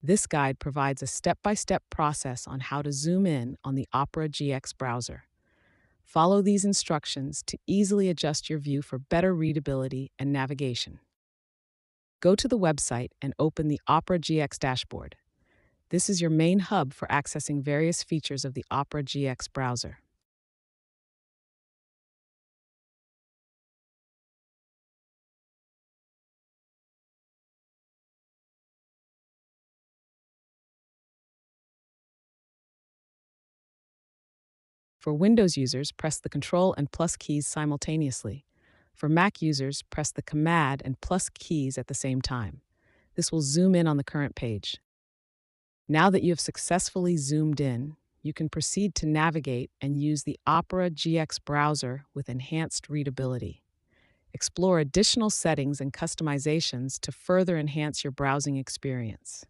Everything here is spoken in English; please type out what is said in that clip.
This guide provides a step-by-step process on how to zoom in on the Opera GX browser. Follow these instructions to easily adjust your view for better readability and navigation. Go to the website and open the Opera GX dashboard. This is your main hub for accessing various features of the Opera GX browser. For Windows users, press the Ctrl and plus keys simultaneously. For Mac users, press the Command and plus keys at the same time. This will zoom in on the current page. Now that you have successfully zoomed in, you can proceed to navigate and use the Opera GX browser with enhanced readability. Explore additional settings and customizations to further enhance your browsing experience.